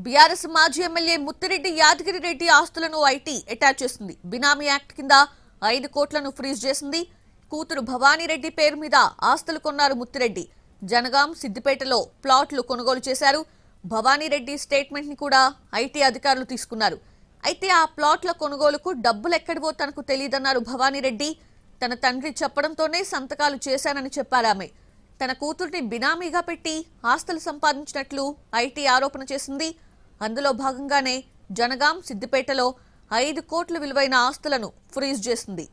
BRS మాజీ MLA Muthireddy Yadagiri Reddy ఆస్తులను IT attach చేసింది. బినామీ యాక్ట్ కింద 5 కోట్లను ఫ్రీజ్ చేసింది. కూతురు భవానీరెడ్డి పేరు మీద ఆస్తులు కొన్నారు ముత్తిరెడ్డి. జనగాం, సిద్దిపేటలో ప్లాట్లు కొనుగోలు చేశారు. భవానీరెడ్డి స్టేట్మెంట్ ని కూడా ఐటీ అధికారులు తీసుకున్నారు. అయితే ఆ ప్లాట్ల కొనుగోలుకు డబ్బులు ఎక్కడివో తనకు తెలియదన్నారు భవానీరెడ్డి. తన తండ్రి చెప్పడంతోనే సంతకాలు చేశానని చెప్పారు ఆమె. తన కూతుర్ని బినామీగా పెట్టి ఆస్తులు సంపాదించినట్లు ఐటీ ఆరోపణ చేసింది. అందులో భాగంగానే జనగాం, సిద్దిపేటలో 5 కోట్ల విలువైన ఆస్తులను ఫ్రీజ్ చేసింది.